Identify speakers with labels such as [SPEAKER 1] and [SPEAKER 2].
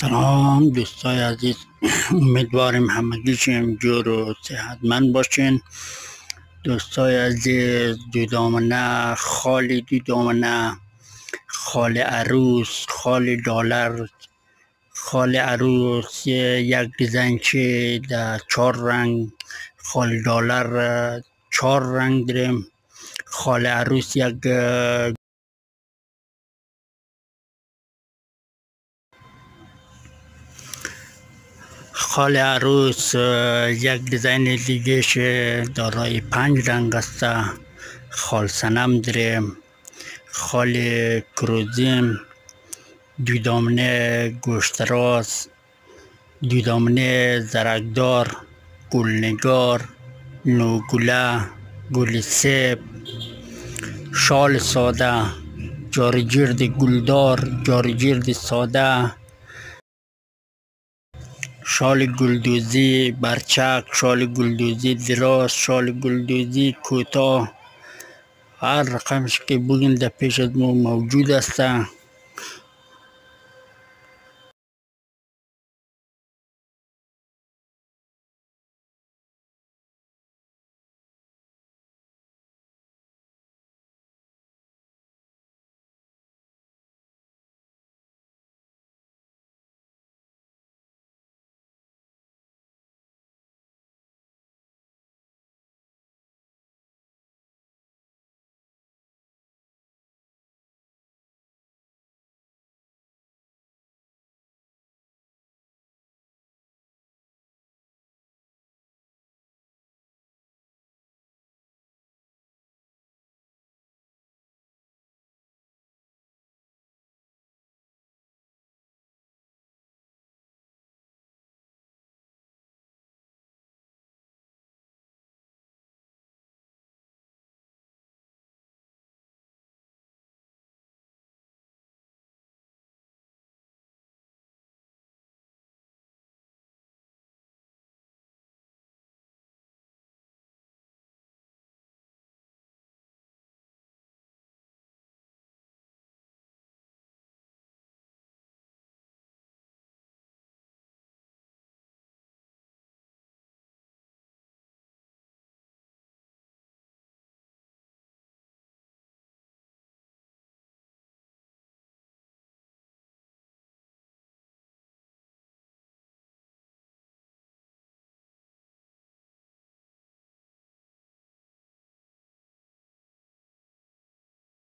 [SPEAKER 1] سلام دوستای عزیز، امیدواریم همگیشیم جور و صحتمند باشین. دوستای عزیز، دودامنه، خالی دودامنه، خال عروس، خال دلار، خال عروس یک دیزاین چه در 4 رنگ، خال دلار 4 رنگ داریم. خال عروس یک خال عروس یک دیزاین دیگهش دارای 5 رنگ است. خال صنم داریم، خال کروزیم، دودامنه گوشتراس، دودامنه زرگدار، گلنگار، نوگله، گل سیب، شال ساده، جارجیرد گلدار، جارجیرد ساده، شال گلدوزی برچک، شال گلدوزی دراز، شال گلدوزی کوتاه، هر رقمش که بگین در پیش از ما موجود است.